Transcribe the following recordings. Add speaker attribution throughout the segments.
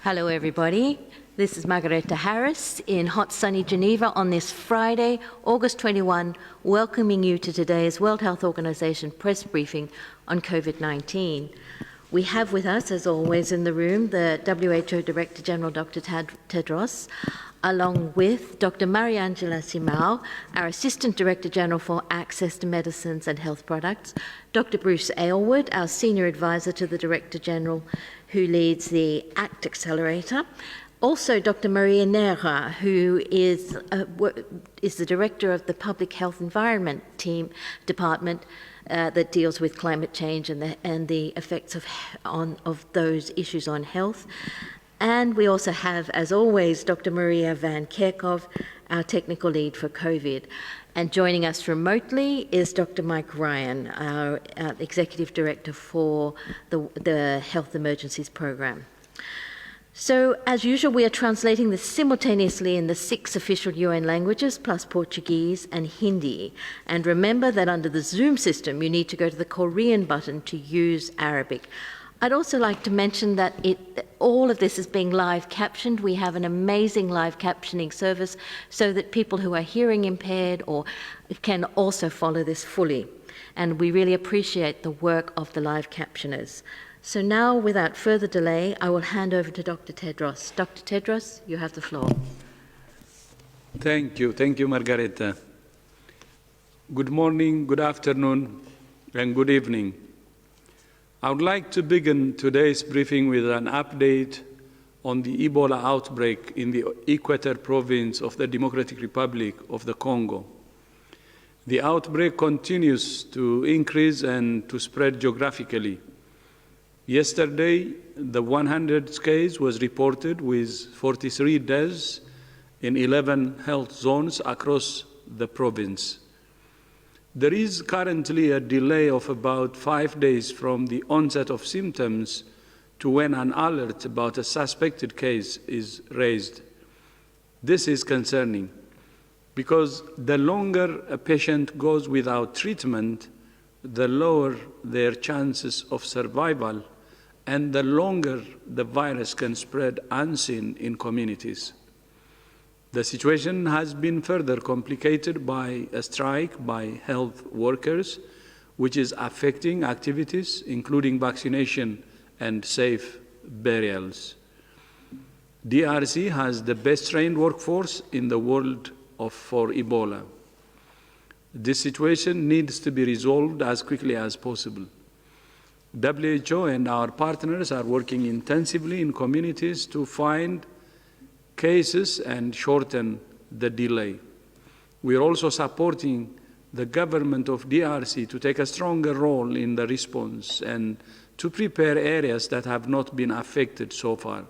Speaker 1: Hello, everybody. This is Margareta Harris in hot, sunny Geneva on this Friday, August 21, welcoming you to today's World Health Organization press briefing on COVID-19. We have with us, as always in the room, the WHO Director General, Dr. Tedros, along with Dr. Mariangela Simao, our Assistant Director General for Access to Medicines and Health Products, Dr. Bruce Aylward, our Senior Advisor to the Director General who leads the ACT Accelerator, also Dr. Maria Neira, who is the Director of the Public Health Environment Department that deals with climate change and the effects of those issues on health. And we also have, as always, Dr. Maria Van Kerkhove, our technical lead for COVID. And joining us remotely is Dr. Mike Ryan, our Executive Director for the Health Emergencies Program. So, as usual, we are translating this simultaneously in the 6 official UN languages, plus Portuguese and Hindi. And remember that under the Zoom system, you need to go to the Korean button to use Arabic. I'd also like to mention that all of this is being live captioned. We have an amazing live captioning service so that people who are hearing impaired or can also follow this fully. And we really appreciate the work of the live captioners. So now, without further delay, I will hand over to Dr. Tedros. Dr. Tedros, you have the floor.
Speaker 2: Thank you, Margareta. Good morning, good afternoon, and good evening. I would like to begin today's briefing with an update on the Ebola outbreak in the Equator province of the Democratic Republic of the Congo. The outbreak continues to increase and to spread geographically. Yesterday, the 100th case was reported with 43 deaths in 11 health zones across the province. There is currently a delay of about 5 days from the onset of symptoms to when an alert about a suspected case is raised. This is concerning because the longer a patient goes without treatment, the lower their chances of survival and the longer the virus can spread unseen in communities. The situation has been further complicated by a strike by health workers, which is affecting activities, including vaccination and safe burials. DRC has the best trained workforce in the world for Ebola. This situation needs to be resolved as quickly as possible. WHO and our partners are working intensively in communities to find cases and shorten the delay. We are also supporting the government of DRC to take a stronger role in the response and to prepare areas that have not been affected so far.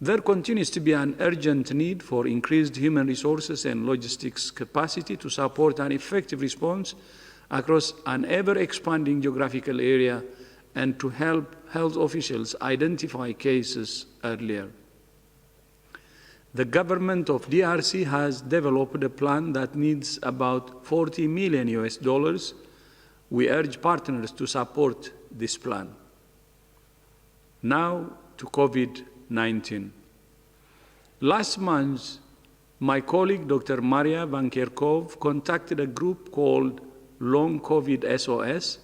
Speaker 2: There continues to be an urgent need for increased human resources and logistics capacity to support an effective response across an ever-expanding geographical area and to help health officials identify cases earlier. The government of DRC has developed a plan that needs about $40 million US. We urge partners to support this plan. Now to COVID-19. Last month, my colleague Dr. Maria Van Kerkhove contacted a group called Long COVID SOS,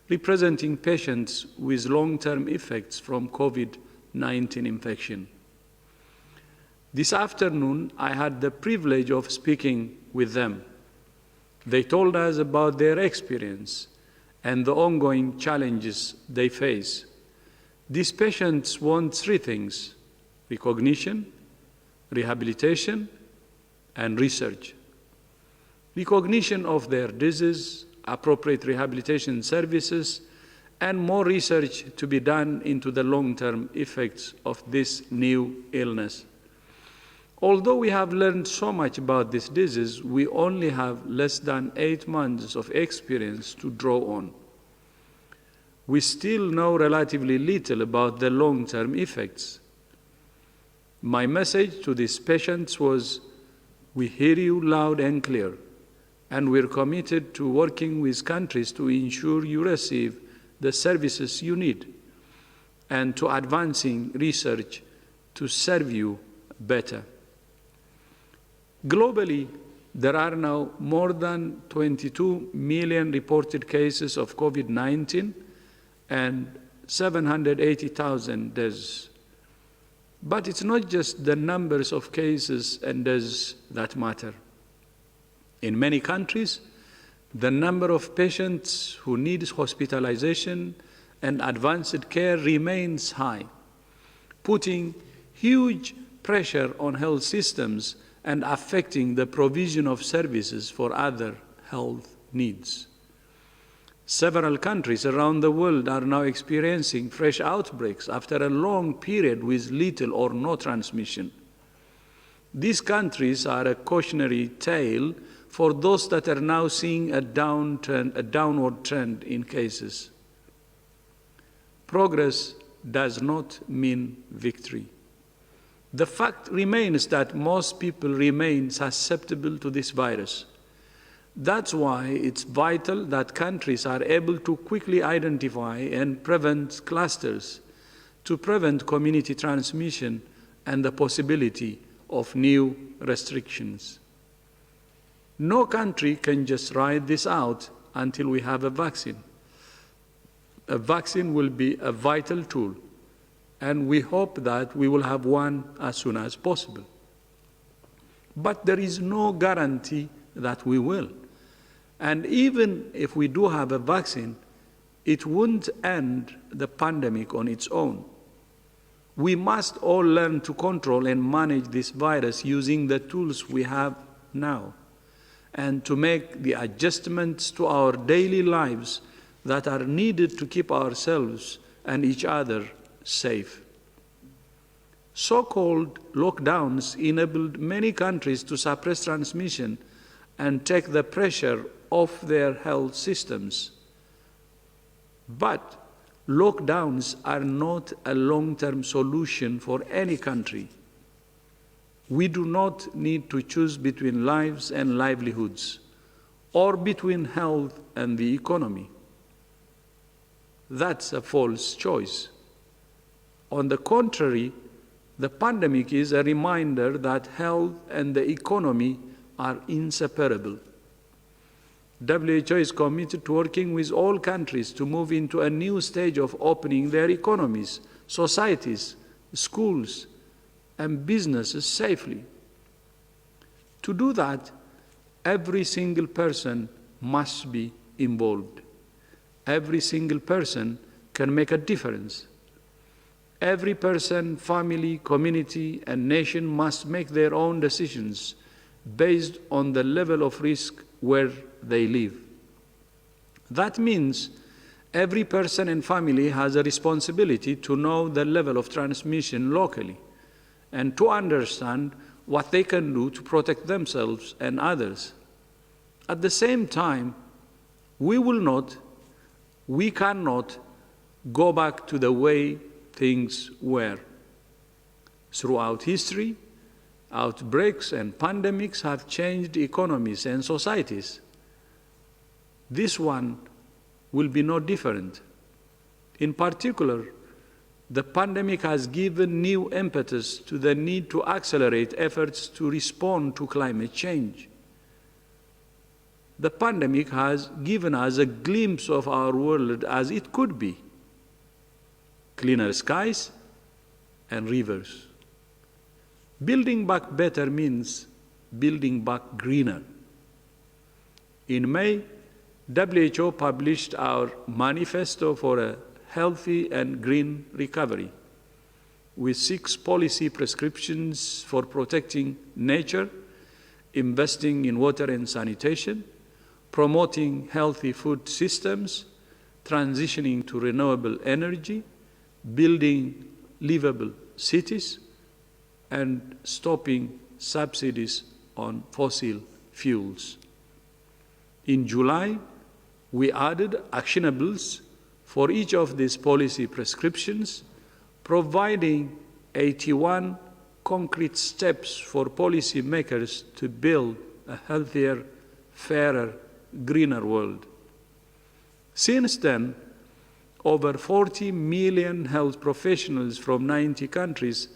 Speaker 2: representing patients with long-term effects from COVID-19 infection. This afternoon, I had the privilege of speaking with them. They told us about their experience and the ongoing challenges they face. These patients want 3 things: recognition, rehabilitation, and research. Recognition of their disease, appropriate rehabilitation services, and more research to be done into the long-term effects of this new illness. Although we have learned so much about this disease, we only have less than 8 months of experience to draw on. We still know relatively little about the long-term effects. My message to these patients was, we hear you loud and clear, and we're committed to working with countries to ensure you receive the services you need and to advancing research to serve you better. Globally, there are now more than 22 million reported cases of COVID-19 and 780,000 deaths. But it's not just the numbers of cases and deaths that matter. In many countries, the number of patients who need hospitalization and advanced care remains high, putting huge pressure on health systems and affecting the provision of services for other health needs. Several countries around the world are now experiencing fresh outbreaks after a long period with little or no transmission. These countries are a cautionary tale for those that are now seeing a downward trend in cases. Progress does not mean victory. The fact remains that most people remain susceptible to this virus. That's why it's vital that countries are able to quickly identify and prevent clusters to prevent community transmission and the possibility of new restrictions. No country can just ride this out until we have a vaccine. A vaccine will be a vital tool, and we hope that we will have one as soon as possible. But there is no guarantee that we will. And even if we do have a vaccine, it won't end the pandemic on its own. We must all learn to control and manage this virus using the tools we have now, and to make the adjustments to our daily lives that are needed to keep ourselves and each other safe. So-called lockdowns enabled many countries to suppress transmission and take the pressure off their health systems. But lockdowns are not a long-term solution for any country. We do not need to choose between lives and livelihoods, or between health and the economy. That's a false choice. On the contrary, the pandemic is a reminder that health and the economy are inseparable. WHO is committed to working with all countries to move into a new stage of opening their economies, societies, schools, and businesses safely. To do that, every single person must be involved. Every single person can make a difference. Every person, family, community, and nation must make their own decisions based on the level of risk where they live. That means every person and family has a responsibility to know the level of transmission locally and to understand what they can do to protect themselves and others. At the same time, we cannot go back to the way things were. Throughout history, outbreaks and pandemics have changed economies and societies. This one will be no different. In particular, the pandemic has given new impetus to the need to accelerate efforts to respond to climate change. The pandemic has given us a glimpse of our world as it could be: cleaner skies and rivers. Building back better means building back greener. In May, WHO published our manifesto for a healthy and green recovery, with 6 policy prescriptions for protecting nature, investing in water and sanitation, promoting healthy food systems, transitioning to renewable energy, building livable cities, and stopping subsidies on fossil fuels. In July, we added actionables for each of these policy prescriptions, providing 81 concrete steps for policymakers to build a healthier, fairer, greener world. Since then, over 40 million health professionals from 90 countries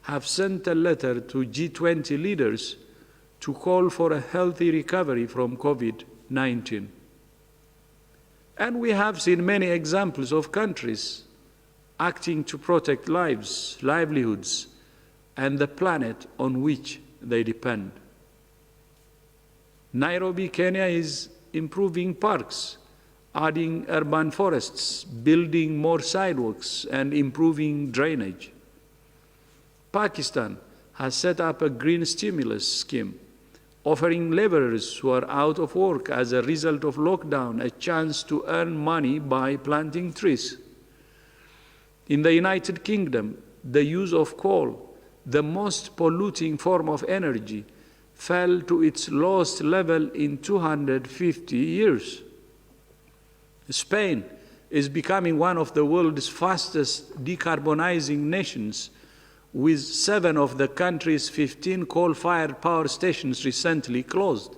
Speaker 2: have sent a letter to G20 leaders to call for a healthy recovery from COVID-19. And we have seen many examples of countries acting to protect lives, livelihoods, and the planet on which they depend. Nairobi, Kenya is improving parks, adding urban forests, building more sidewalks, and improving drainage. Pakistan has set up a green stimulus scheme, offering laborers who are out of work as a result of lockdown a chance to earn money by planting trees. In the United Kingdom, the use of coal, the most polluting form of energy, fell to its lowest level in 250 years. Spain is becoming one of the world's fastest decarbonizing nations, with 7 of the country's 15 coal-fired power stations recently closed.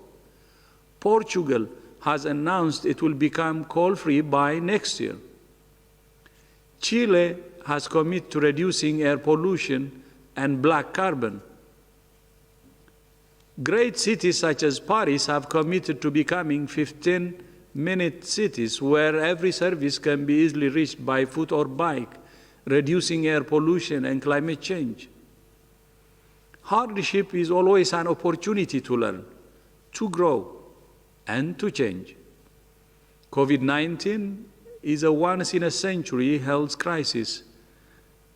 Speaker 2: Portugal has announced it will become coal-free by next year. Chile has committed to reducing air pollution and black carbon. Great cities such as Paris have committed to becoming 15-minute cities where every service can be easily reached by foot or bike, reducing air pollution and climate change. Hardship is always an opportunity to learn, to grow, and to change. COVID-19 is a once-in-a-century health crisis,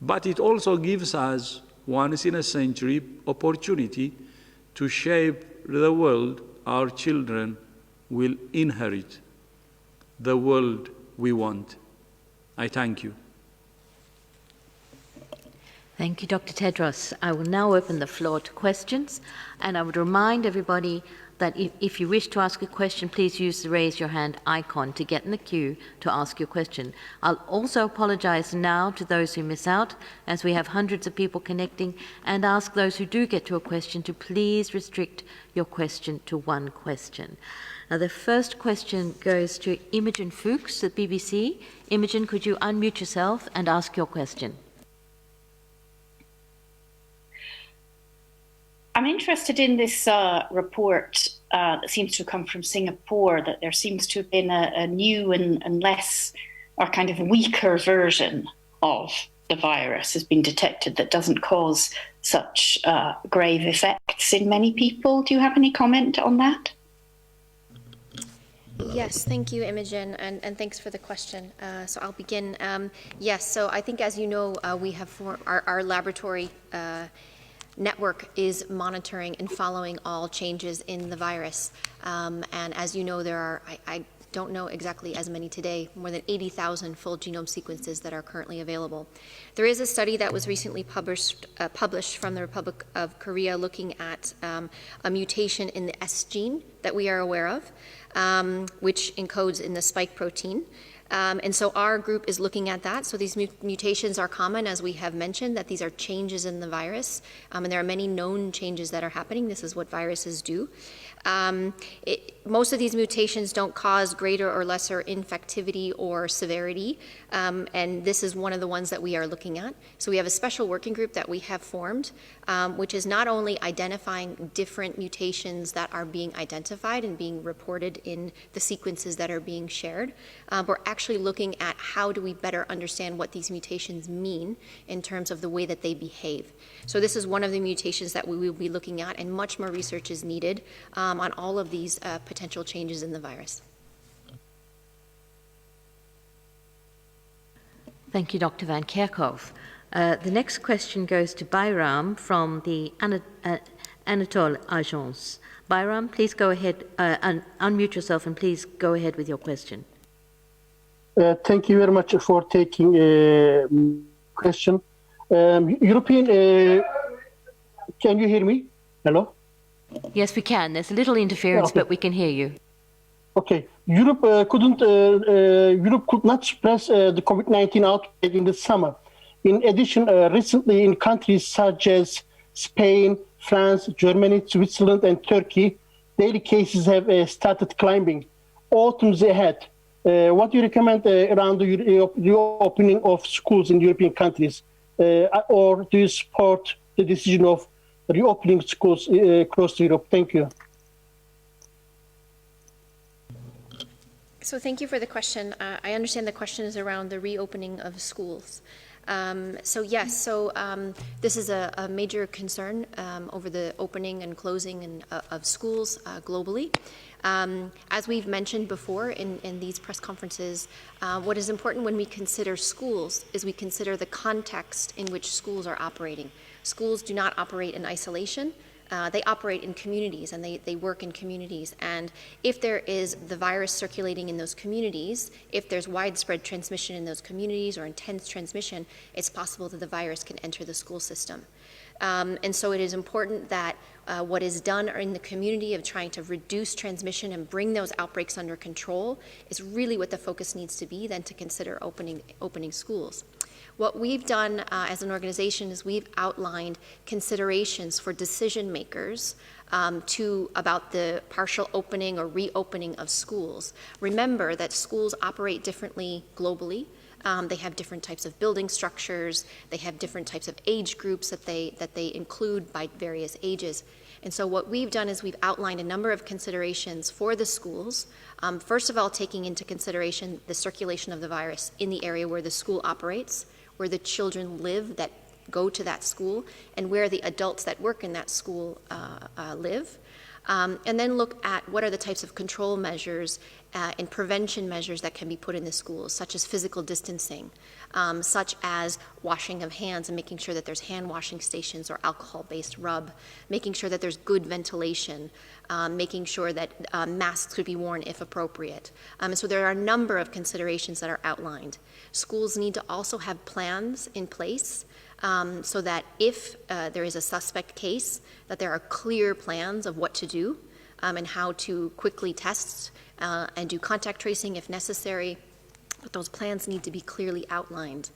Speaker 2: but it also gives us once-in-a-century opportunity to shape the world our children will inherit, the world we want. I thank you.
Speaker 1: Thank you, Dr. Tedros. I will now open the floor to questions, and I would remind everybody that if you wish to ask a question, please use the raise your hand icon to get in the queue to ask your question. I'll also apologize now to those who miss out, as we have hundreds of people connecting, and ask those who do get to a question to please restrict your question to one question. Now, the first question goes to Imogen Fuchs at BBC. Imogen, could you unmute yourself and ask your question?
Speaker 3: I'm interested in this report that seems to have come from Singapore, that there seems to have been a new and less, or kind of weaker version of the virus has been detected that doesn't cause such grave effects in many people. Do you have any comment on that?
Speaker 4: Yes, thank you, Imogen, and thanks for the question. So I'll begin. Yes, so I think, as you know, we have our laboratory network is monitoring and following all changes in the virus. And as you know, there are, I don't know exactly as many today, more than 80,000 full genome sequences that are currently available. There is a study that was recently published from the Republic of Korea looking at a mutation in the S gene that we are aware of, which encodes in the spike protein. And so our group is looking at that. So these mutations are common, as we have mentioned, that these are changes in the virus. And there are many known changes that are happening. This is what viruses do. Most of these mutations don't cause greater or lesser infectivity or severity, and this is one of the ones that we are looking at. So we have a special working group that we have formed, which is not only identifying different mutations that are being identified and being reported in the sequences that are being shared, we're actually looking at how do we better understand what these mutations mean in terms of the way that they behave. So this is one of the mutations that we will be looking at, and much more research is needed on all of these potential changes in the virus.
Speaker 1: Thank you, Dr. Van Kerkhove. The next question goes to Bayram from the Anatole Agence. Bayram, please go ahead, unmute yourself, and please go ahead with your question.
Speaker 5: Thank you very much for taking a question. European, can you hear me? Hello?
Speaker 1: Yes, we can. There's a little interference, but we can hear you.
Speaker 5: Okay. Europe could not suppress the COVID-19 outbreak in the summer. In addition, recently in countries such as Spain, France, Germany, Switzerland, and Turkey, daily cases have started climbing. Autumn's ahead. What do you recommend around the reopening of schools in European countries? Or do you support the decision of reopening schools across Europe? Thank you.
Speaker 4: So thank you for the question. I understand the question is around the reopening of schools. This is a major concern over the opening and closing of schools globally. As we've mentioned before in these press conferences, what is important when we consider schools is we consider the context in which schools are operating. Schools do not operate in isolation. They operate in communities and they work in communities. And if there is the virus circulating in those communities, if there's widespread transmission in those communities or intense transmission, it's possible that the virus can enter the school system. And so it is important that what is done in the community of trying to reduce transmission and bring those outbreaks under control is really what the focus needs to be then to consider opening schools. What we've done as an organization is we've outlined considerations for decision makers about the partial opening or reopening of schools. Remember that schools operate differently globally. They have different types of building structures. They have different types of age groups that they include by various ages. And so what we've done is we've outlined a number of considerations for the schools. First of all, taking into consideration the circulation of the virus in the area where the school operates, where the children live that go to that school, and where the adults that work in that school live. And then look at what are the types of control measures and prevention measures that can be put in the schools, such as physical distancing, such as washing of hands and making sure that there's hand washing stations or alcohol-based rub, making sure that there's good ventilation, making sure that masks could be worn if appropriate. So there are a number of considerations that are outlined. Schools need to also have plans in place so that if there is a suspect case, that there are clear plans of what to do and how to quickly test and do contact tracing if necessary. But those plans need to be clearly outlined.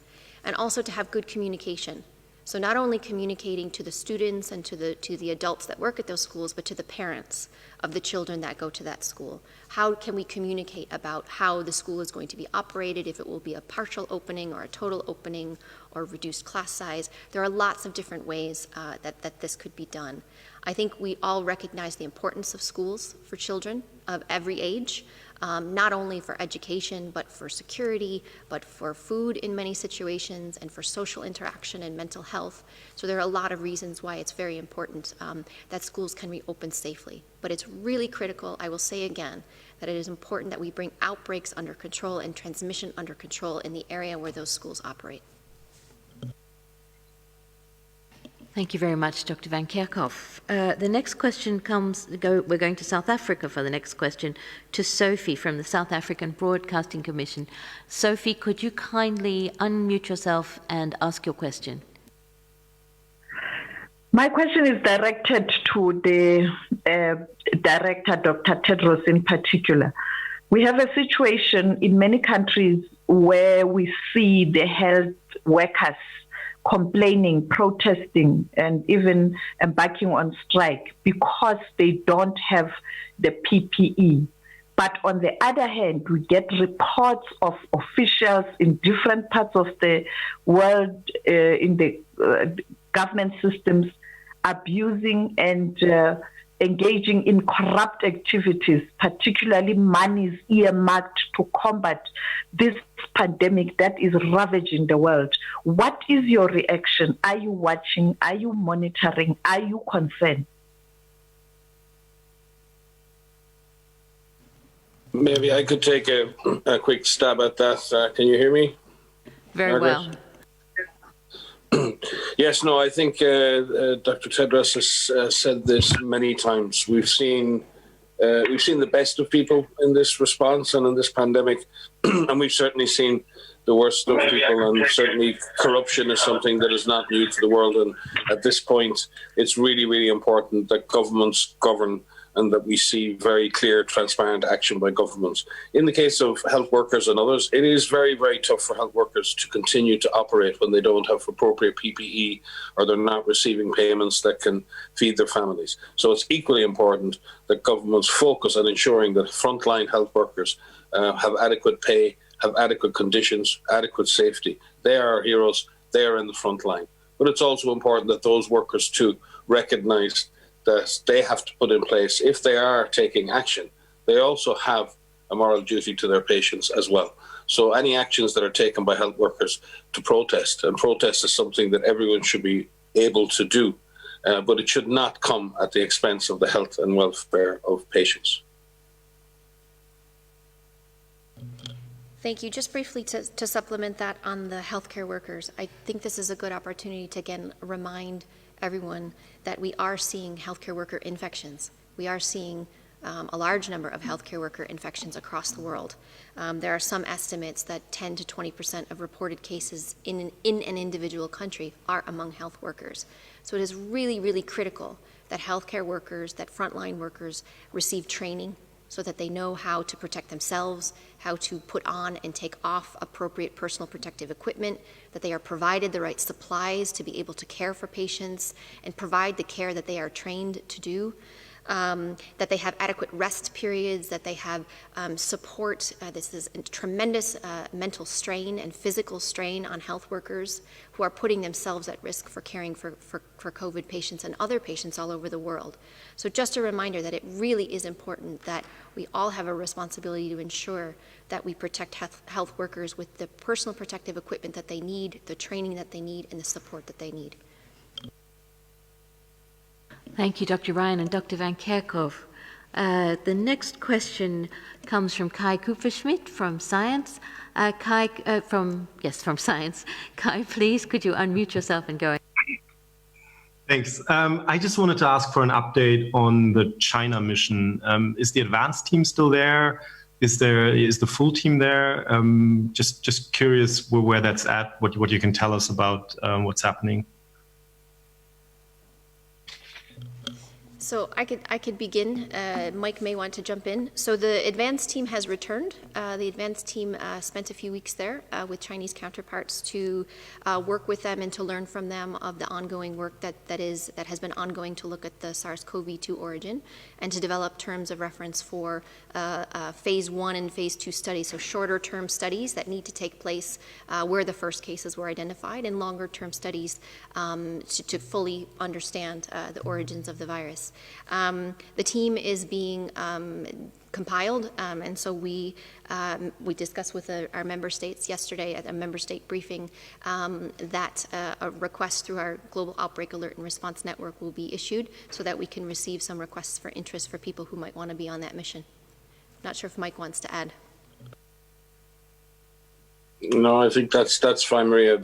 Speaker 4: And also to have good communication. So not only communicating to the students and to the adults that work at those schools, but to the parents of the children that go to that school. How can we communicate about how the school is going to be operated, if it will be a partial opening or a total opening or reduced class size? There are lots of different ways that this could be done. I think we all recognize the importance of schools for children of every age. Not only for education, but for security, but for food in many situations, and for social interaction and mental health. So there are a lot of reasons why it's very important that schools can reopen safely. But it's really critical, I will say again, that it is important that we bring outbreaks under control and transmission under control in the area where those schools operate.
Speaker 1: Thank you very much, Dr. Van Kerkhoff. The next question we're going to South Africa for the next question, to Sophie from the South African Broadcasting Commission. Sophie, could you kindly unmute yourself and ask your question?
Speaker 6: My question is directed to the director, Dr. Tedros in particular. We have a situation in many countries where we see the health workers complaining, protesting, and even embarking on strike because they don't have the PPE. But on the other hand, we get reports of officials in different parts of the world, in the government systems, abusing and engaging in corrupt activities, particularly monies earmarked to combat this pandemic that is ravaging the world. What is your reaction? Are you watching? Are you monitoring? Are you concerned?
Speaker 7: Maybe I could take a quick stab at that. Can you hear me?
Speaker 1: Very well.
Speaker 7: Yes, no, I think Dr. Tedros has said this many times. We've seen the best of people in this response and in this pandemic, and we've certainly seen the worst of people, and certainly corruption is something that is not new to the world. And at this point, it's really, really important that governments govern and that we see very clear, transparent action by governments. In the case of health workers and others, it is very, very tough for health workers to continue to operate when they don't have appropriate PPE or they're not receiving payments that can feed their families. So it's equally important that governments focus on ensuring that frontline health workers have adequate pay, have adequate conditions, adequate safety. They are our heroes. They are in the front line. but it's also important that those workers too recognise that they have to put in place, if they are taking action, they also have a moral duty to their patients as well. So any actions that are taken by health workers to protest, and protest is something that everyone should be able to do, but it should not come at the expense of the health and welfare of patients.
Speaker 4: Thank you. Just briefly to supplement that on the healthcare workers, I think this is a good opportunity to again remind everyone that we are seeing healthcare worker infections. We are seeing a large number of healthcare worker infections across the world. There are some estimates that 10 to 20% of reported cases in an individual country are among health workers. So it is really, really critical that healthcare workers, that frontline workers receive training so that they know how to protect themselves, how to put on and take off appropriate personal protective equipment, that they are provided the right supplies to be able to care for patients and provide the care that they are trained to do. That they have adequate rest periods, that they have support. This is a tremendous mental strain and physical strain on health workers who are putting themselves at risk for caring for COVID patients and other patients all over the world. So just a reminder that it really is important that we all have a responsibility to ensure that we protect health workers with the personal protective equipment that they need, the training that they need, and the support that they need.
Speaker 1: Thank you, Dr. Ryan and Dr. Van Kerkhove. The next question comes from Kai Kupferschmidt from Science. From Science. Kai, please, could you unmute yourself and go ahead?
Speaker 8: Thanks. I just wanted to ask for an update on the China mission. Is the advanced team still there? Is the full team there? Just curious where that's at, what you can tell us about what's happening.
Speaker 4: So I could begin. Mike may want to jump in. So the advanced team has returned. The advanced team spent a few weeks there with Chinese counterparts to work with them and to learn from them of the ongoing work that has been ongoing to look at the SARS-CoV-2 origin and to develop terms of reference for phase 1 and phase 2 studies. So shorter term studies that need to take place where the first cases were identified, and longer term studies to fully understand the origins of the virus. The team is being compiled, and so we discussed with our member states yesterday at a member state briefing that a request through our Global Outbreak Alert and Response Network will be issued so that we can receive some requests for interest for people who might want to be on that mission. Not sure if Mike wants to add.
Speaker 7: No, I think that's fine, Maria.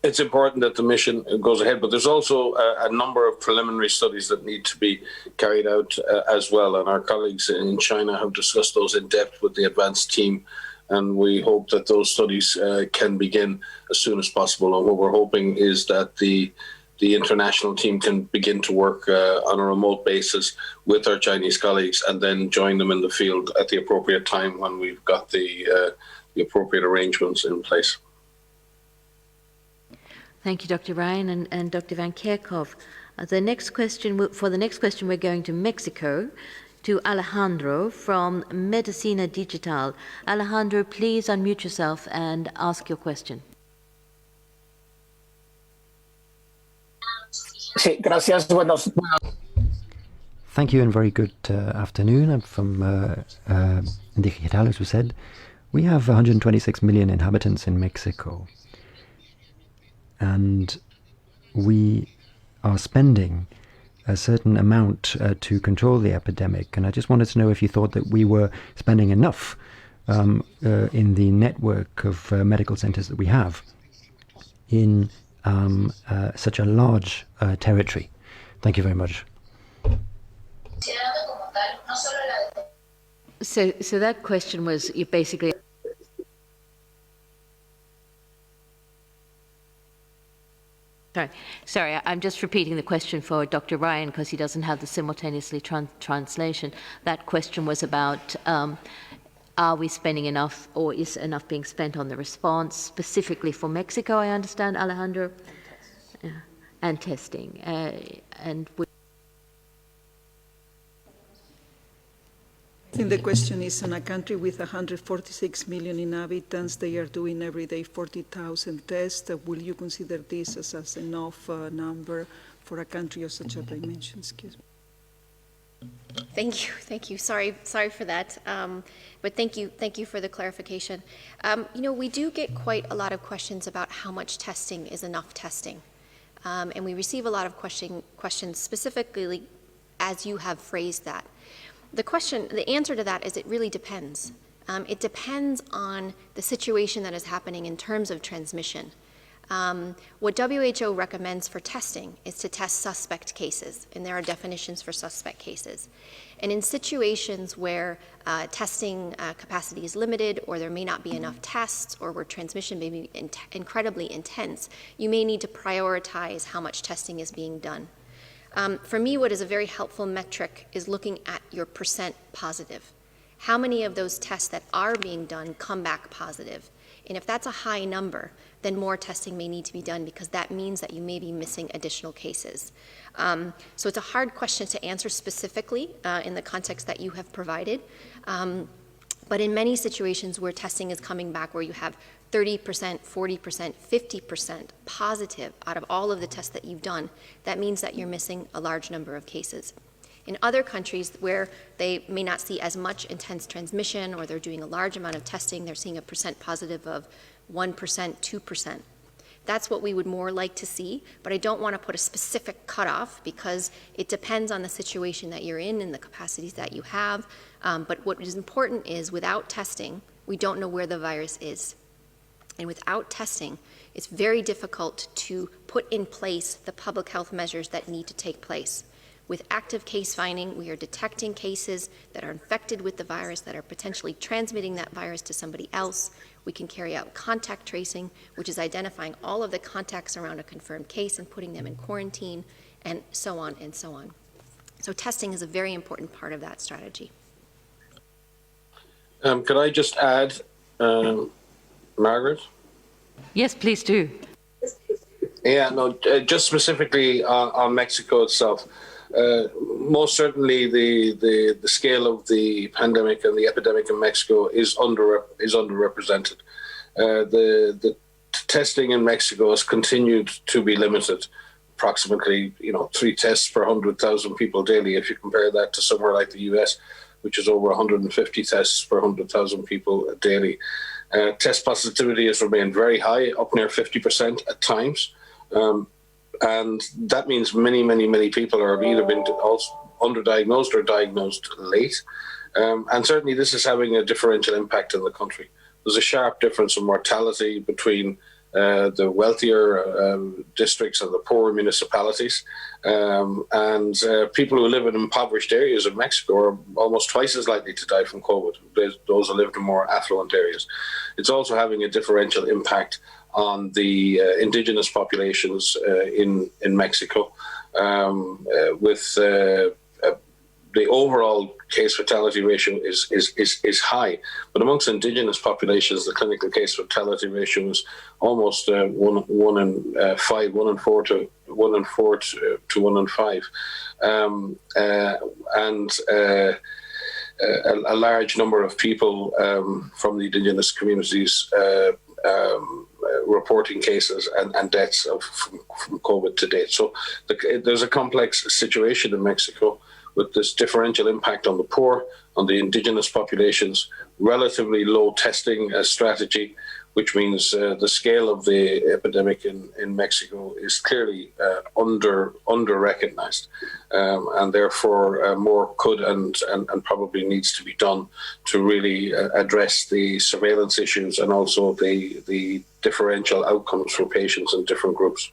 Speaker 7: It's important that the mission goes ahead, but there's also a number of preliminary studies that need to be carried out as well. And our colleagues in China have discussed those in depth with the advanced team, and we hope that those studies can begin as soon as possible. And what we're hoping is that the international team can begin to work on a remote basis with our Chinese colleagues and then join them in the field at the appropriate time when we've got the appropriate arrangements in place.
Speaker 1: Thank you, Dr. Ryan and Dr. Van Kerkhove. The next question, we're going to Mexico, to Alejandro from Medicina Digital. Alejandro, please unmute yourself and ask your question.
Speaker 9: Sí, gracias. Thank you and very good afternoon. I'm from Digital, as we said. We have 126 million inhabitants in Mexico, and we are spending a certain amount to control the epidemic. And I just wanted to know if you thought that we were spending enough in the network of medical centers that we have in such a large territory. Thank you very much.
Speaker 1: So that question was you basically. Sorry, I'm just repeating the question for Dr. Ryan because he doesn't have the simultaneously translation. That question was about are we spending enough, or is enough being spent on the response, specifically for Mexico, I understand, Alejandro? And testing.
Speaker 10: think the question is, in a country with 146 million inhabitants, they are doing every day 40,000 tests. Will you consider this as enough number for a country of such a dimension? Excuse me.
Speaker 4: Thank you. Sorry for that. But thank you for the clarification. We do get quite a lot of questions about how much testing is enough testing. And we receive a lot of questions specifically as you have phrased that. The answer to that is it really depends. It depends on the situation that is happening in terms of transmission. What WHO recommends for testing is to test suspect cases, and there are definitions for suspect cases. And in situations where testing capacity is limited, or there may not be enough tests, or where transmission may be incredibly intense, you may need to prioritize how much testing is being done. For me, what is a very helpful metric is looking at your percent positive. How many of those tests that are being done come back positive? And if that's a high number, then more testing may need to be done, because that means that you may be missing additional cases. So it's a hard question to answer specifically in the context that you have provided. But in many situations where testing is coming back, where you have 30%, 40%, 50% positive out of all of the tests that you've done, that means that you're missing a large number of cases. In other countries where they may not see as much intense transmission, or they're doing a large amount of testing, they're seeing a percent positive of 1%, 2%. That's what we would more like to see, but I don't want to put a specific cutoff, because it depends on the situation that you're in and the capacities that you have. But what is important is, without testing, we don't know where the virus is. And without testing, it's very difficult to put in place the public health measures that need to take place. With active case finding, we are detecting cases that are infected with the virus, that are potentially transmitting that virus to somebody else. We can carry out contact tracing, which is identifying all of the contacts around a confirmed case and putting them in quarantine, and so on and so on. So testing is a very important part of that strategy.
Speaker 7: Could I just add, Margaret?
Speaker 1: Yes, please do.
Speaker 7: Yeah, no, just specifically on Mexico itself. Most certainly, the scale of the pandemic and the epidemic in Mexico is underrepresented. The testing in Mexico has continued to be limited, approximately 3 tests per 100,000 people daily. If you compare that to somewhere like the US, which is over 150 tests per 100,000 people daily. Test positivity has remained very high, up near 50% at times. And that means many people are either been underdiagnosed or diagnosed late. And certainly this is having a differential impact in the country. There's a sharp difference in mortality between the wealthier districts and the poorer municipalities. And people who live in impoverished areas of Mexico are almost twice as likely to die from COVID, those who live in more affluent areas. It's also having a differential impact on the indigenous populations in Mexico, with the overall case fatality ratio is high, but amongst indigenous populations, the clinical case fatality ratio is almost 1 in 5, 1 in 4 to 1 in 4 to 1 in 5, and a large number of people from the indigenous communities reporting cases and deaths from COVID to date. So there's a complex situation in Mexico with this differential impact on the poor, on the indigenous populations, relatively low testing strategy, which means the scale of the epidemic in Mexico is clearly under-recognized. And therefore more could and probably needs to be done to really address the surveillance issues and also the differential outcomes for patients in different groups.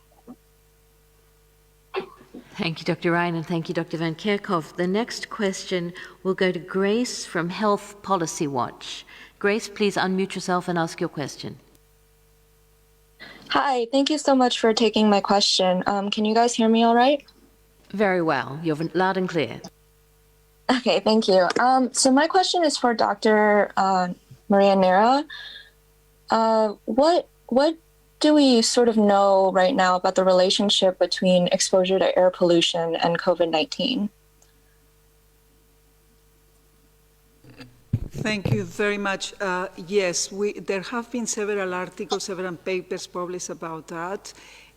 Speaker 1: Thank you, Dr. Ryan, and thank you, Dr. Van Kerkhove. The next question will go to Grace from Health Policy Watch. Grace, please unmute yourself and ask your question.
Speaker 11: Hi, thank you so much for taking my question. Can you guys hear me all right?
Speaker 1: Very well. You're loud and clear.
Speaker 11: Okay, thank you. So my question is for Dr. Maria Neira. What do we sort of know right now about the relationship between exposure to air pollution and COVID-19?
Speaker 10: Thank you very much. Yes, there have been several articles, several papers published about that.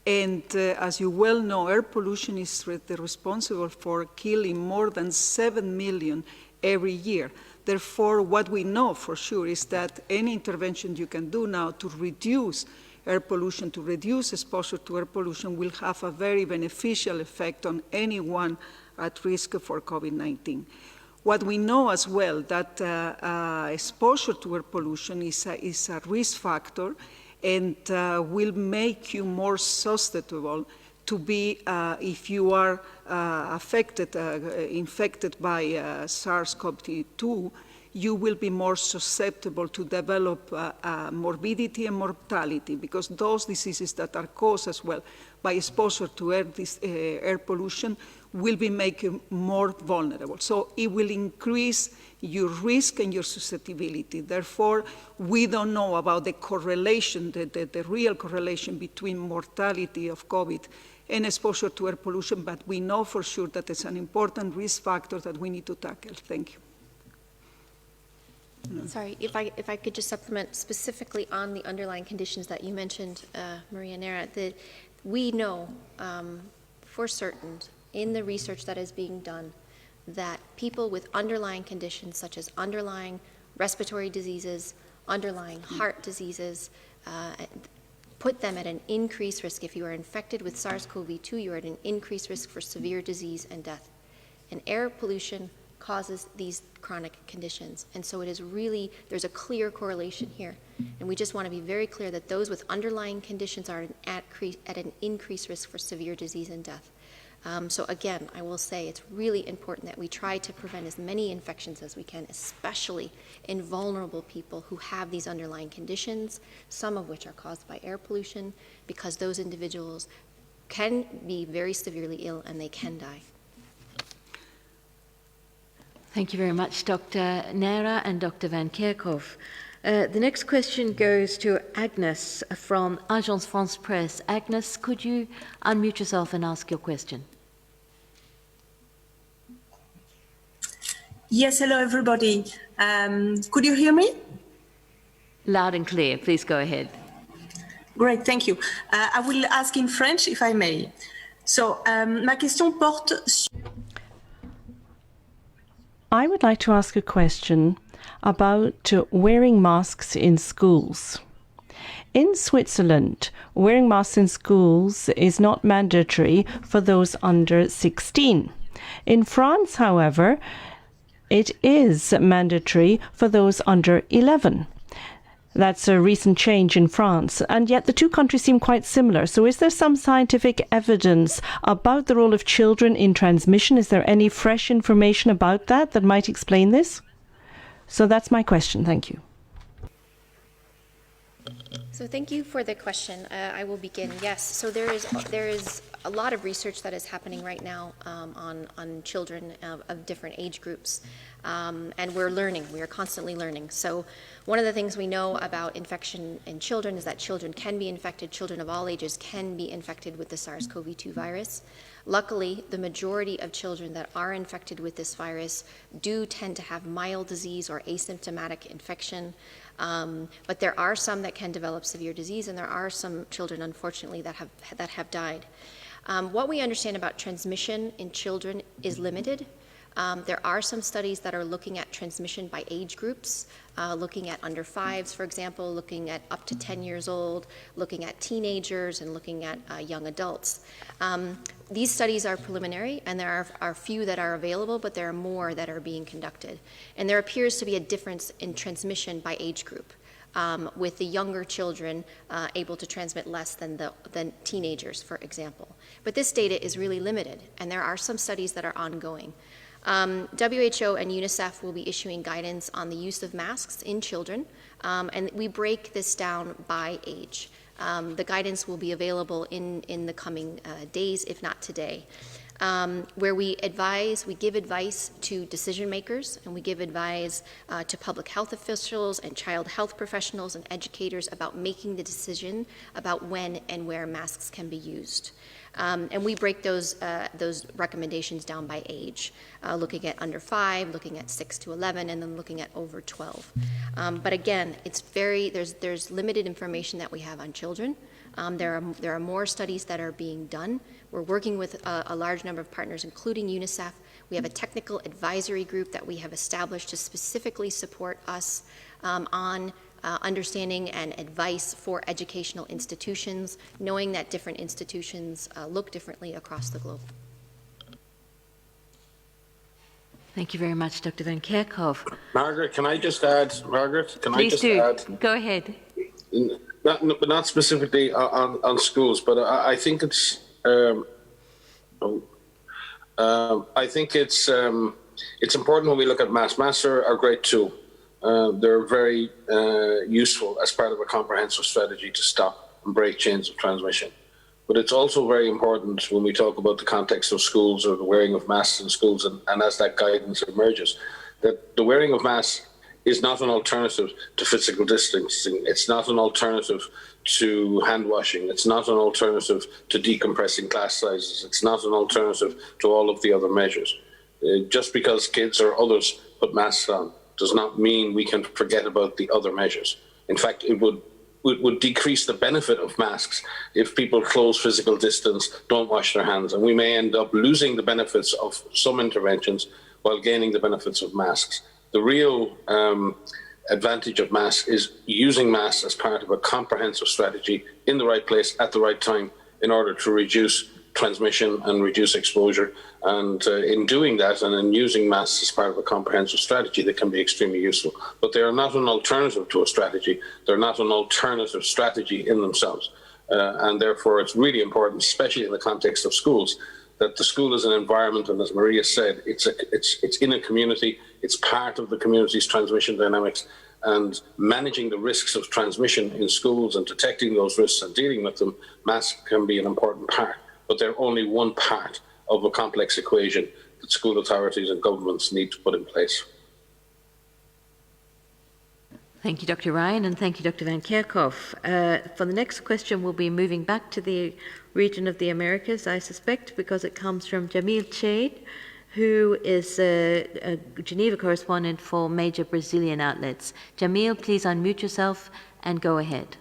Speaker 10: And as you well know, air pollution is responsible for killing more than 7 million every year. Therefore, what we know for sure is that any intervention you can do now to reduce air pollution, to reduce exposure to air pollution, will have a very beneficial effect on anyone at risk for COVID-19. What we know as well, that exposure to air pollution is a risk factor and will make you more susceptible to be, if you are infected by SARS-CoV-2, you will be more susceptible to develop morbidity and mortality, because those diseases that are caused as well by exposure to air pollution will be making you more vulnerable. So it will increase your risk and your susceptibility. Therefore, we don't know about the correlation, the real correlation between mortality of COVID and exposure to air pollution, but we know for sure that it's an important risk factor that we need to tackle. Thank you.
Speaker 4: Sorry, if I could just supplement specifically on the underlying conditions that you mentioned, Maria Neira, that we know for certain in the research that is being done that people with underlying conditions such as underlying respiratory diseases, underlying heart diseases, put them at an increased risk. If you are infected with SARS-CoV-2, you're at an increased risk for severe disease and death. And air pollution causes these chronic conditions. And so it is really, there's a clear correlation here. And we just want to be very clear that those with underlying conditions are at an increased risk for severe disease and death. So again, I will say it's really important that we try to prevent as many infections as we can, especially in vulnerable people who have these underlying conditions, some of which are caused by air pollution, because those individuals can be very severely ill and they can die.
Speaker 1: Thank you very much, Dr. Neira and Dr. Van Kerkhove. The next question goes to Agnes from Agence France Presse. Agnes, could you unmute yourself and ask your question?
Speaker 12: Yes, hello everybody. Could you hear me?
Speaker 1: Loud and clear, please go ahead.
Speaker 12: Great, thank you. I will ask in French if I may. So, ma question porte sur...
Speaker 13: I would like to ask a question about wearing masks in schools. In Switzerland, wearing masks in schools is not mandatory for those under 16. In France, however, it is mandatory for those under 11. That's a recent change in France, and yet the two countries seem quite similar. So is there some scientific evidence about the role of children in transmission? Is there any fresh information about that might explain this? So that's my question. Thank you.
Speaker 4: So thank you for the question. I will begin. Yes, so there is a lot of research that is happening right now on children of different age groups. And we're learning, we are constantly learning. So one of the things we know about infection in children is that children can be infected, children of all ages can be infected with the SARS-CoV-2 virus. Luckily, the majority of children that are infected with this virus do tend to have mild disease or asymptomatic infection. But there are some that can develop severe disease, and there are some children, unfortunately, that have died. What we understand about transmission in children is limited. There are some studies that are looking at transmission by age groups, looking at under 5s, for example, looking at up to 10 years old, looking at teenagers, and looking at young adults. These studies are preliminary, and there are few that are available, but there are more that are being conducted. And there appears to be a difference in transmission by age group, with the younger children able to transmit less than teenagers, for example. But this data is really limited, and there are some studies that are ongoing. WHO and UNICEF will be issuing guidance on the use of masks in children, and we break this down by age. The guidance will be available in the coming days, if not today. where we give advice to decision makers, and we give advice to public health officials and child health professionals and educators about making the decision about when and where masks can be used. And we break those recommendations down by age, looking at under 5, looking at 6 to 11, and then looking at over 12. But again, there's limited information that we have on children. There are more studies that are being done. We're working with a large number of partners, including UNICEF. We have a technical advisory group that we have established to specifically support us on understanding and advice for educational institutions, knowing that different institutions look differently across the globe.
Speaker 1: Thank you very much, Dr. Van Kerkhove.
Speaker 7: Margaret, can I just add?
Speaker 1: Please do. Go ahead.
Speaker 7: But not specifically on schools, but I think it's it's important when we look at masks. Masks are a great tool. They're very useful as part of a comprehensive strategy to stop and break chains of transmission. But it's also very important when we talk about the context of schools or the wearing of masks in schools, and as that guidance emerges, that the wearing of masks is not an alternative to physical distancing. It's not an alternative to hand washing. It's not an alternative to decompressing class sizes. It's not an alternative to all of the other measures. Just because kids or others put masks on does not mean we can forget about the other measures. In fact, it would decrease the benefit of masks if people close physical distance, don't wash their hands, and we may end up losing the benefits of some interventions while gaining the benefits of masks. The real advantage of masks is using masks as part of a comprehensive strategy in the right place at the right time in order to reduce transmission and reduce exposure. And in doing that and in using masks as part of a comprehensive strategy, they can be extremely useful. But they are not an alternative to a strategy. They're not an alternative strategy in themselves. And therefore, it's really important, especially in the context of schools, that the school is an environment, and as Maria said, it's in a community, it's part of the community's transmission dynamics, and managing the risks of transmission in schools and detecting those risks and dealing with them, masks can be an important part, but they're only one part of a complex equation that school authorities and governments need to put in place.
Speaker 1: Thank you, Dr. Ryan, and thank you, Dr. Van Kerkhove. For the next question, we'll be moving back to the region of the Americas, I suspect, because it comes from Jamil Chade, who is a Geneva correspondent for major Brazilian outlets. Jamil, please unmute yourself and go ahead.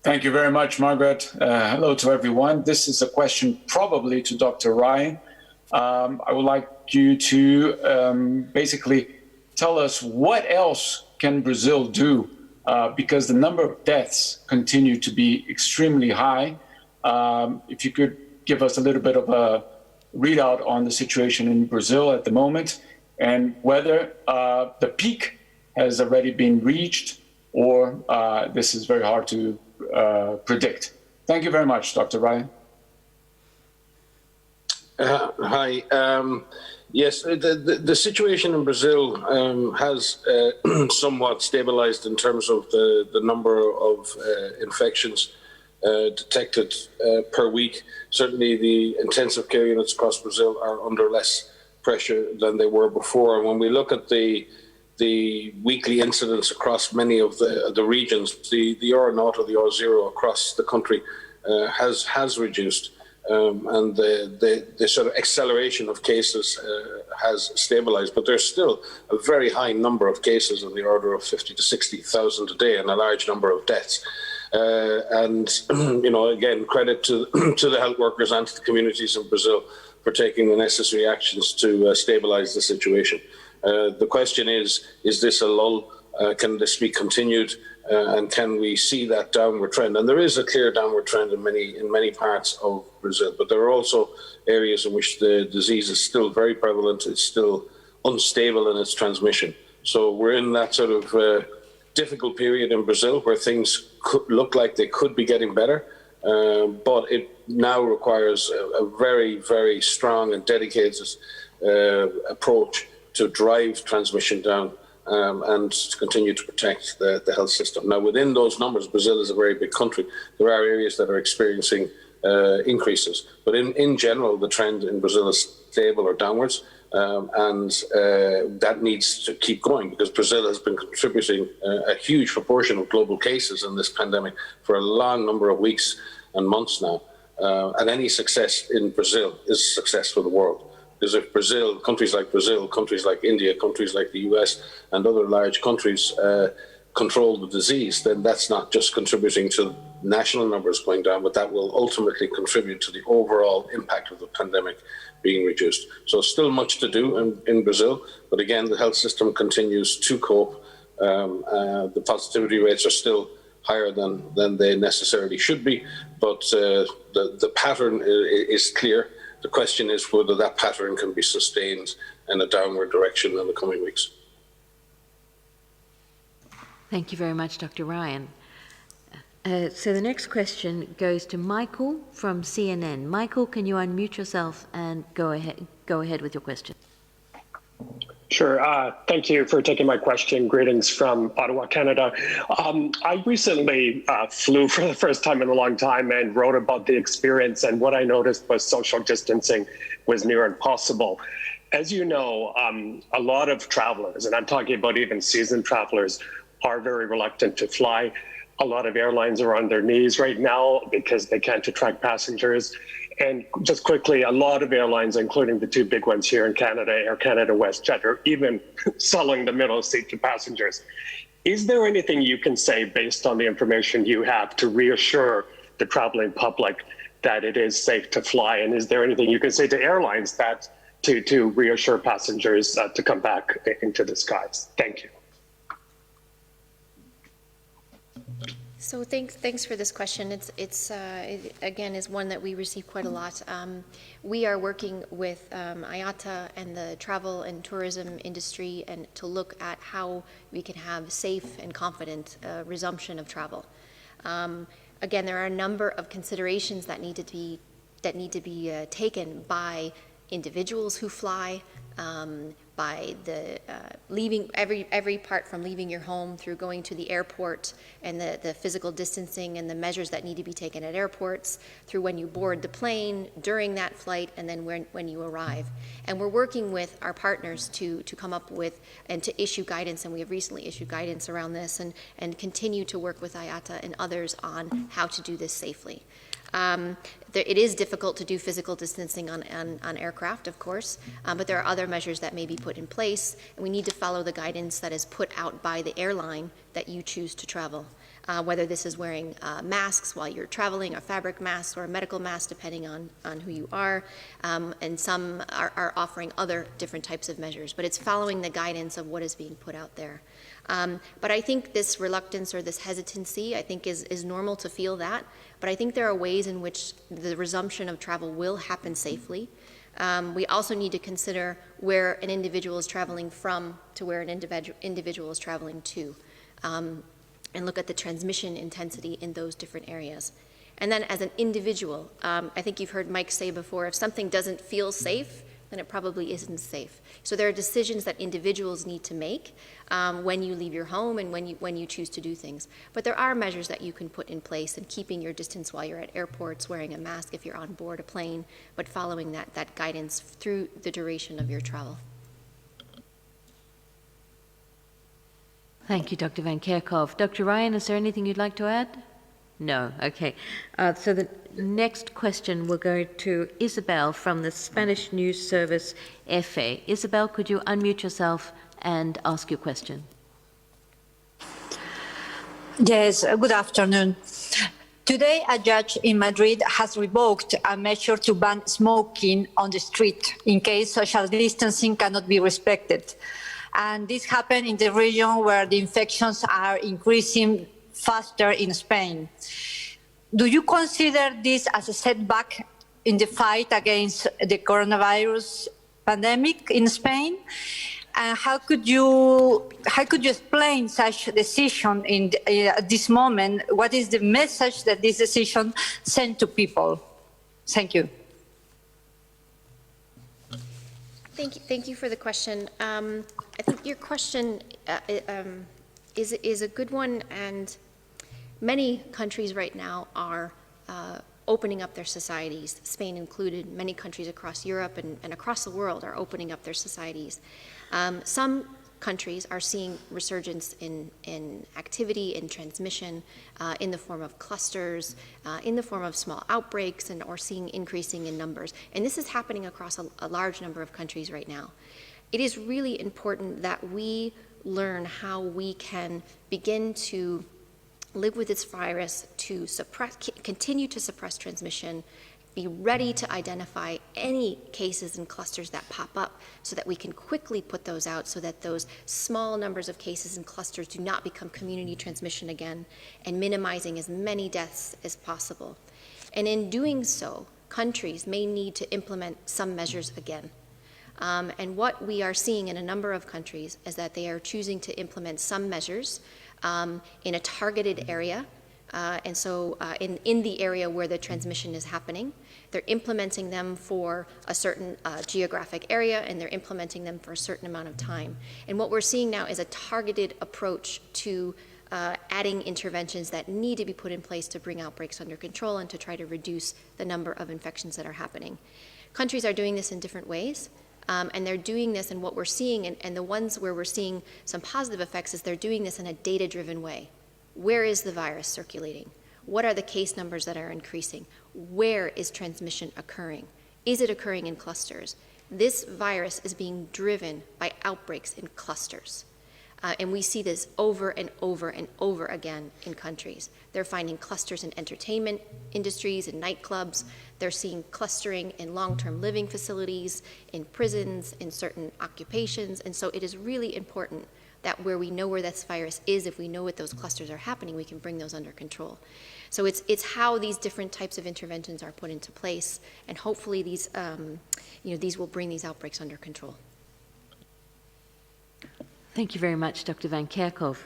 Speaker 14: Thank you very much, Margaret. Hello to everyone. This is a question probably to Dr. Ryan. I would like you to basically tell us what else can Brazil do, because the number of deaths continue to be extremely high. If you could give us a little bit of a readout on the situation in Brazil at the moment, and whether the peak has already been reached, or this is very hard to predict. Thank you very much, Dr. Ryan.
Speaker 7: Hi. Yes, the situation in Brazil has somewhat stabilized in terms of the number of infections detected per week. Certainly the intensive care units across Brazil are under less pressure than they were before. And when we look at the weekly incidence across many of the regions, the R0 or the R0 across the country has reduced. And the sort of acceleration of cases has stabilized, but there's still a very high number of cases in the order of 50 to 60,000 a day, and a large number of deaths. And you know, again, credit to the health workers and to the communities in Brazil for taking the necessary actions to stabilize the situation. The question is this a lull? Can this be continued? And can we see that downward trend? And there is a clear downward trend in many parts of Brazil, but there are also areas in which the disease is still very prevalent. It's still unstable in its transmission. So we're in that sort of difficult period in Brazil where things could look like they could be getting better, but it now requires a very, very strong and dedicated approach to drive transmission down. And to continue to protect the health system. Now, within those numbers, Brazil is a very big country. There are areas that are experiencing increases. But in general, the trend in Brazil is stable or downwards. And that needs to keep going because Brazil has been contributing a huge proportion of global cases in this pandemic for a long number of weeks and months now. And any success in Brazil is success for the world. Because if Brazil, countries like India, countries like the US and other large countries control the disease, then that's not just contributing to national numbers going down, but that will ultimately contribute to the overall impact of the pandemic being reduced. So still much to do in Brazil, but again, the health system continues to cope. The positivity rates are still higher than they necessarily should be, but the pattern is clear. The question is whether that pattern can be sustained in a downward direction in the coming weeks.
Speaker 1: Thank you very much, Dr. Ryan. So the next question goes to Michael from CNN. Michael, can you unmute yourself and go ahead with your question?
Speaker 15: Sure. Thank you for taking my question. Greetings from Ottawa, Canada. I recently flew for the first time in a long time and wrote about the experience, and what I noticed was social distancing was near impossible. As you know, a lot of travelers, and I'm talking about even seasoned travelers, are very reluctant to fly. A lot of airlines are on their knees right now because they can't attract passengers. And just quickly, a lot of airlines, including the two big ones here in Canada, Air Canada, WestJet, are even selling the middle seat to passengers. Is there anything you can say based on the information you have to reassure the traveling public that it is safe to fly? And is there anything you can say to airlines that to reassure passengers to come back into the skies? Thank you.
Speaker 4: So thanks for this question. It again is one that we receive quite a lot. We are working with IATA and the travel and tourism industry and to look at how we can have safe and confident resumption of travel. Again, there are a number of considerations that need to be taken by individuals who fly, by the leaving every part from leaving your home through going to the airport and the physical distancing and the measures that need to be taken at airports, through when you board the plane, during that flight, and then when you arrive. And we're working with our partners to come up with and to issue guidance, and we have recently issued guidance around this and continue to work with IATA and others on how to do this safely. It is difficult to do physical distancing on aircraft, of course, but there are other measures that may be put in place, and we need to follow the guidance that is put out by the airline that you choose to travel. Whether this is wearing masks while you're traveling, or fabric masks, or a medical mask, depending on who you are, and some are offering other different types of measures, but it's following the guidance of what is being put out there. But I think this reluctance or this hesitancy, I think is normal to feel that, but I think there are ways in which the resumption of travel will happen safely. We also need to consider where an individual is traveling from to where an individual is traveling to, and look at the transmission intensity in those different areas. And then as an individual, I think you've heard Mike say before, if something doesn't feel safe, then it probably isn't safe. So there are decisions that individuals need to make when you leave your home and when you choose to do things. But there are measures that you can put in place, and keeping your distance while you're at airports, wearing a mask if you're on board a plane, but following that guidance through the duration of your travel.
Speaker 1: Thank you, Dr. Van Kerkhove. Dr. Ryan, is there anything you'd like to add? No. Okay. So the next question will go to Isabel from the Spanish news service EFE. Isabel, could you unmute yourself and ask your question?
Speaker 16: Yes, good afternoon. Today, a judge in Madrid has revoked a measure to ban smoking on the street in case social distancing cannot be respected. And this happened in the region where the infections are increasing faster in Spain. Do you consider this as a setback in the fight against the coronavirus pandemic in Spain? And how could you explain such a decision at this moment? What is the message that this decision sent to people? Thank you.
Speaker 4: Thank you for the question. I think your question is a good one, and many countries right now are opening up their societies, Spain included. Many countries across Europe and across the world are opening up their societies. Some countries are seeing resurgence in activity, in transmission, in the form of clusters, in the form of small outbreaks, or seeing increasing in numbers. And this is happening across a large number of countries right now. It is really important that we learn how we can begin to live with this virus, to continue to suppress transmission, be ready to identify any cases and clusters that pop up so that we can quickly put those out so that those small numbers of cases and clusters do not become community transmission again, and minimizing as many deaths as possible. And in doing so, countries may need to implement some measures again. And what we are seeing in a number of countries is that they are choosing to implement some measures in a targeted area. And so in the area where the transmission is happening, they're implementing them for a certain geographic area, and they're implementing them for a certain amount of time. And what we're seeing now is a targeted approach to adding interventions that need to be put in place to bring outbreaks under control and to try to reduce the number of infections that are happening. Countries are doing this in different ways. And they're doing this, and what we're seeing, and the ones where we're seeing some positive effects, is they're doing this in a data-driven way. Where is the virus circulating? What are the case numbers that are increasing? Where is transmission occurring? Is it occurring in clusters? This virus is being driven by outbreaks in clusters. And we see this over and over and over again in countries. They're finding clusters in entertainment industries, in nightclubs. They're seeing clustering in long-term living facilities, in prisons, in certain occupations. And so it is really important that where we know where this virus is, if we know what those clusters are happening, we can bring those under control. So it's how these different types of interventions are put into place, and hopefully these, these will bring these outbreaks under control.
Speaker 1: Thank you very much, Dr. Van Kerkhove.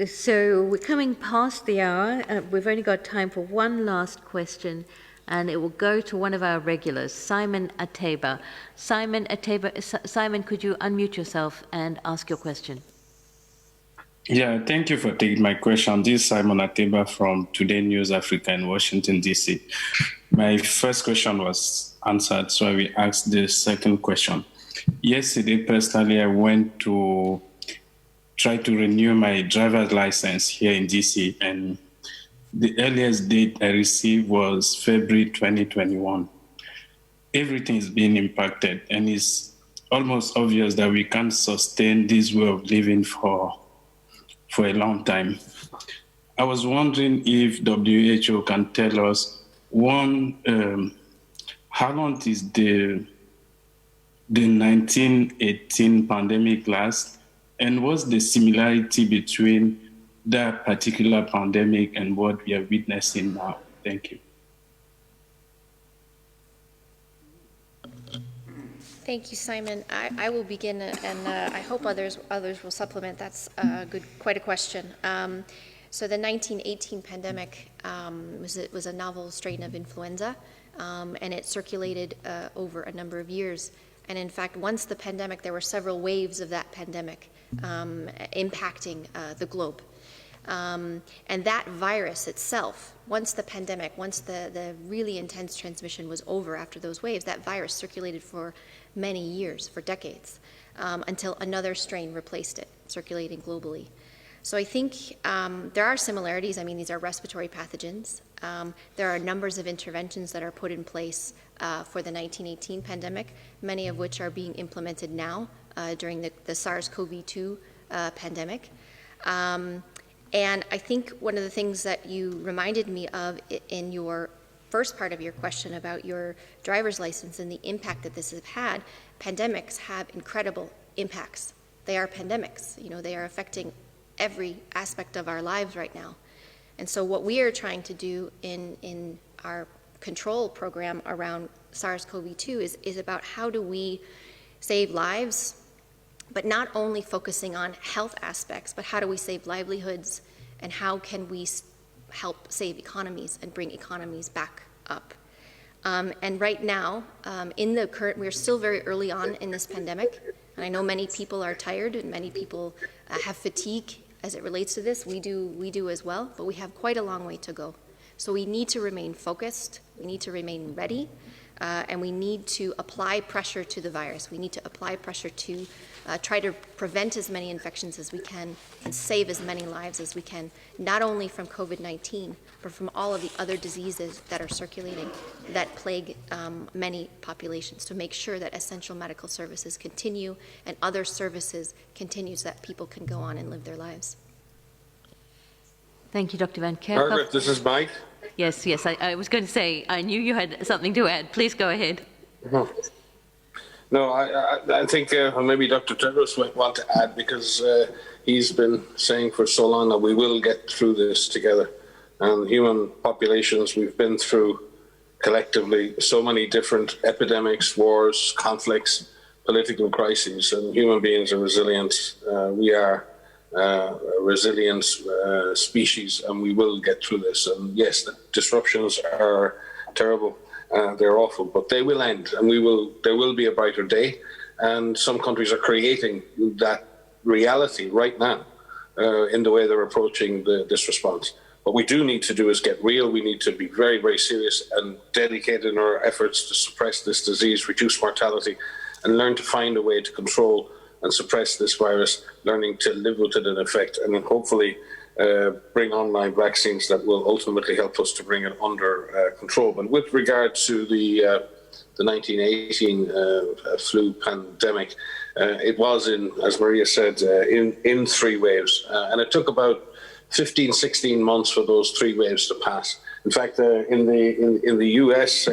Speaker 1: So we're coming past the hour. We've only got time for one last question, and it will go to one of our regulars, Simon Ateba. Simon, could you unmute yourself and ask your question?
Speaker 17: Yeah, thank you for taking my question. This is Simon Ateba from Today News Africa in Washington, D.C. My first question was answered, so I will ask the second question. Yesterday, personally, I went to try to renew my driver's license here in DC, and the earliest date I received was February 2021. Everything is being impacted, and it's almost obvious that we can't sustain this way of living for a long time. I was wondering if WHO can tell us, one, how long is the 1918 pandemic last, and what's the similarity between that particular pandemic and what we are witnessing now? Thank you.
Speaker 4: Thank you, Simon. I will begin, and I hope others will supplement. That's quite a question. So the 1918 pandemic was a novel strain of influenza, and it circulated over a number of years. And in fact, once the pandemic, there were several waves of that pandemic impacting the globe. And that virus itself, once the really intense transmission was over after those waves, that virus circulated for many years, for decades, until another strain replaced it, circulating globally. So I think there are similarities. I mean, these are respiratory pathogens. There are numbers of interventions that are put in place for the 1918 pandemic, many of which are being implemented now during the SARS-CoV-2 pandemic. And I think one of the things that you reminded me of in your first part of your question about your driver's license and the impact that this has had, pandemics have incredible impacts. They are pandemics. You know, they are affecting every aspect of our lives right now. And so what we are trying to do in our control program around SARS-CoV-2 is about how do we save lives, but not only focusing on health aspects, but how do we save livelihoods, and how can we help save economies and bring economies back up. And right now, we're still very early on in this pandemic, and I know many people are tired and many people have fatigue as it relates to this. We do as well, but we have quite a long way to go. So we need to remain focused, we need to remain ready, and we need to apply pressure to the virus. We need to apply pressure to try to prevent as many infections as we can and save as many lives as we can, not only from COVID-19, but from all of the other diseases that are circulating that plague many populations, to make sure that essential medical services continue and other services continue so that people can go on and live their lives.
Speaker 1: Thank you, Dr. Van Kerkhove.
Speaker 7: Margaret, this is Mike.
Speaker 1: Yes, I was going to say, I knew you had something to add. Please go ahead.
Speaker 7: No, I think maybe Dr. Tedros might want to add, because he's been saying for so long that we will get through this together. And human populations, we've been through collectively so many different epidemics, wars, conflicts, political crises, and human beings are resilient. We are a resilient species, and we will get through this. And yes, the disruptions are terrible. They're awful, but they will end, and there will be a brighter day. And some countries are creating that reality right now in the way they're approaching this response. What we do need to do is get real. We need to be very, very serious and dedicated in our efforts to suppress this disease, reduce mortality, and learn to find a way to control and suppress this virus, learning to live with it in effect, and then hopefully bring online vaccines that will ultimately help us to bring it under control. But with regard to the 1918 flu pandemic, it was as Maria said, in 3 waves, and it took about 15, 16 months for those 3 waves to pass. In fact, in the US,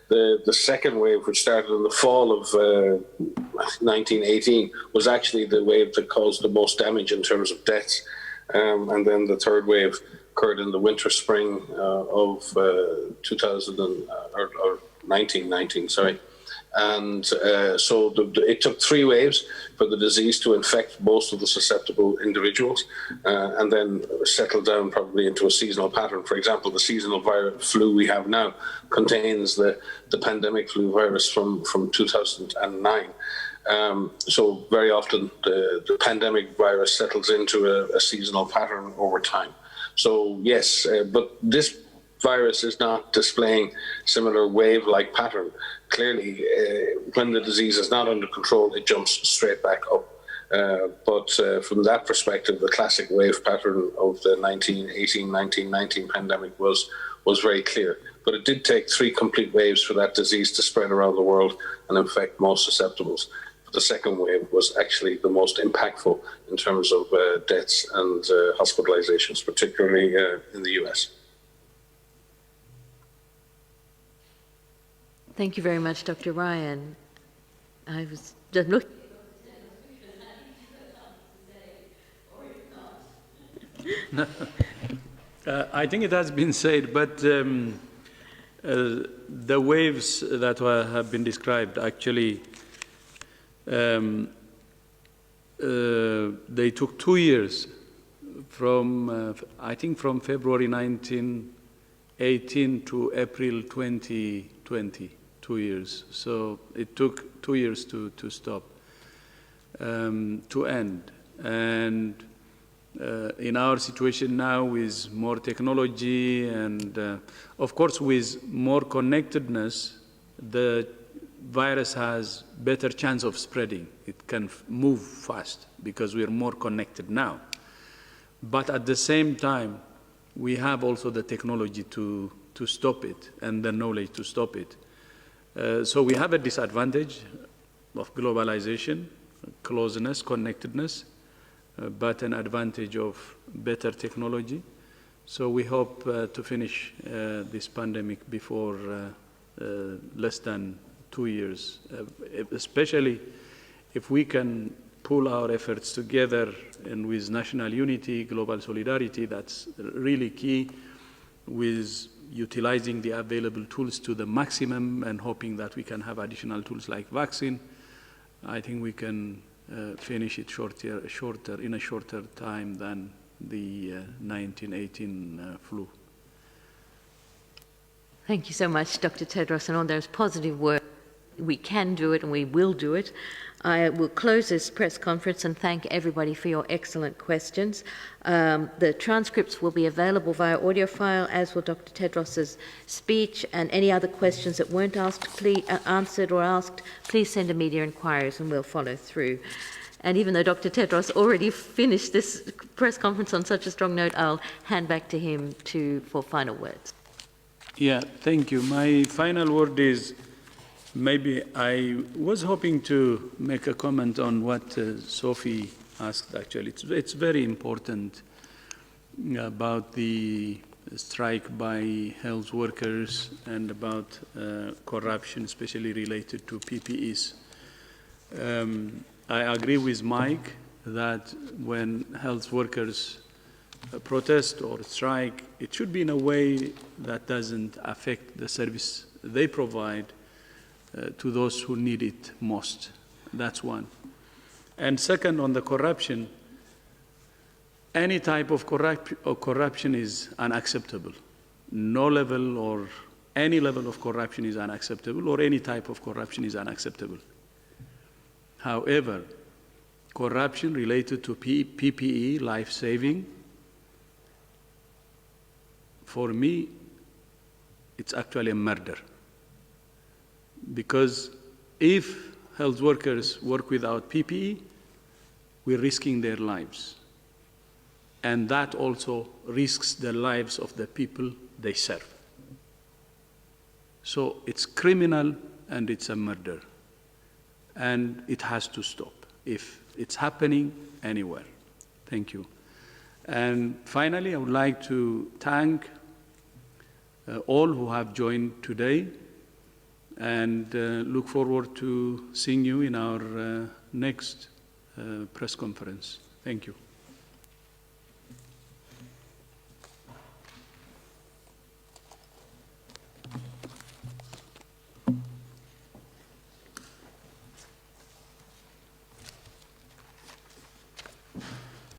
Speaker 7: the second wave, which started in the fall of 1918, was actually the wave that caused the most damage in terms of deaths. And then the 3rd wave occurred in the winter, spring of 1919, sorry. And so it took 3 waves for the disease to infect most of the susceptible individuals, and then settle down probably into a seasonal pattern. For example, the seasonal flu we have now contains the pandemic flu virus from 2009. So very often the pandemic virus settles into a seasonal pattern over time. So yes, but this virus is not displaying similar wave-like pattern. Clearly, when the disease is not under control, it jumps straight back up. But from that perspective, the classic wave pattern of the 1918-1919 pandemic was very clear. But it did take 3 complete waves for that disease to spread around the world and infect most susceptibles. But the second wave was actually the most impactful in terms of deaths and hospitalizations, particularly in the US.
Speaker 1: Thank you very much, Dr. Ryan. I was just looking.
Speaker 2: I think it has been said, but the waves that have been described actually, they took 2 years from, I think from February 1918 to April 2020. 2 years. So it took 2 years to stop, to end. And in our situation now, with more technology and, of course, with more connectedness, the virus has better chance of spreading. It can move fast because we are more connected now. But at the same time, we have also the technology to stop it and the knowledge to stop it. So we have a disadvantage of globalization, closeness, connectedness, but an advantage of better technology. So we hope to finish this pandemic before less than 2 years, especially if we can pull our efforts together and with national unity, global solidarity. That's really key, with utilizing the available tools to the maximum and hoping that we can have additional tools like vaccine. I think we can finish it in a shorter time than the 1918 flu.
Speaker 1: Thank you so much, Dr. Tedros, and all those positive words we can do it and we will do it. I will close this press conference and thank everybody for your excellent questions. The transcripts will be available via audio file, as will Dr. Tedros's speech, and any other questions that weren't answered or asked, please send a media inquiries and we'll follow through. And even though Dr. Tedros already finished this press conference on such a strong note, I'll hand back to him for final words.
Speaker 2: Yeah, thank you. My final word is, maybe I was hoping to make a comment on what Sophie asked, actually. It's very important about the strike by health workers and about corruption, especially related to PPEs. I agree with Mike that when health workers protest or strike, it should be in a way that doesn't affect the service they provide to those who need it most. That's one. And second, on the corruption, any type of corruption is unacceptable. No level or any level of corruption is unacceptable, or any type of corruption is unacceptable. However, corruption related to PPE, life-saving, for me, it's actually a murder. Because if health workers work without PPE, we're risking their lives. And that also risks the lives of the people they serve. So it's criminal and it's a murder. And it has to stop if it's happening anywhere. Thank you. And finally, I would like to thank all who have joined today, and look forward to seeing you in our next press conference. Thank you.